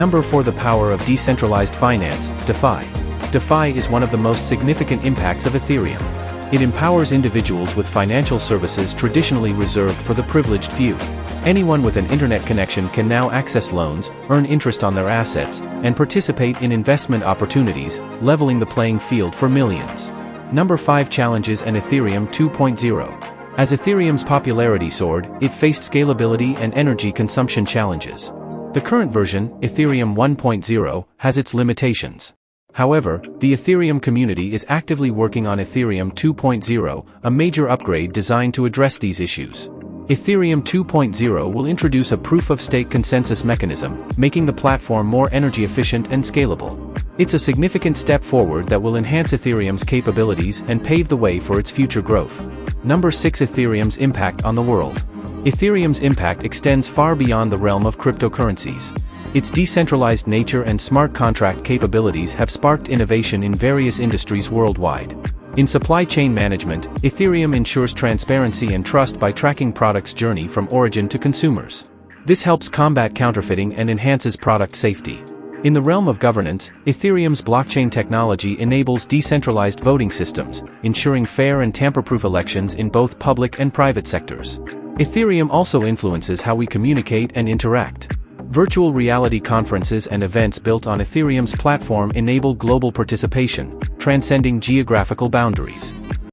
Number 4. The power of decentralized finance, DeFi. DeFi is one of the most significant impacts of Ethereum. It empowers individuals with financial services traditionally reserved for the privileged few. Anyone with an internet connection can now access loans, earn interest on their assets, and participate in investment opportunities, leveling the playing field for millions. Number 5. Challenges and Ethereum 2.0. As Ethereum's popularity soared, it faced scalability and energy consumption challenges. The current version, Ethereum 1.0, has its limitations. However, the Ethereum community is actively working on Ethereum 2.0, a major upgrade designed to address these issues. Ethereum 2.0 will introduce a proof-of-stake consensus mechanism, making the platform more energy efficient and scalable. It's a significant step forward that will enhance Ethereum's capabilities and pave the way for its future growth. Number 6. Ethereum's impact on the world. Ethereum's impact extends far beyond the realm of cryptocurrencies. Its decentralized nature and smart contract capabilities have sparked innovation in various industries worldwide. In supply chain management, Ethereum ensures transparency and trust by tracking products' journey from origin to consumers. This helps combat counterfeiting and enhances product safety. In the realm of governance, Ethereum's blockchain technology enables decentralized voting systems, ensuring fair and tamper-proof elections in both public and private sectors. Ethereum also influences how we communicate and interact. Virtual reality conferences and events built on Ethereum's platform enable global participation, transcending geographical boundaries.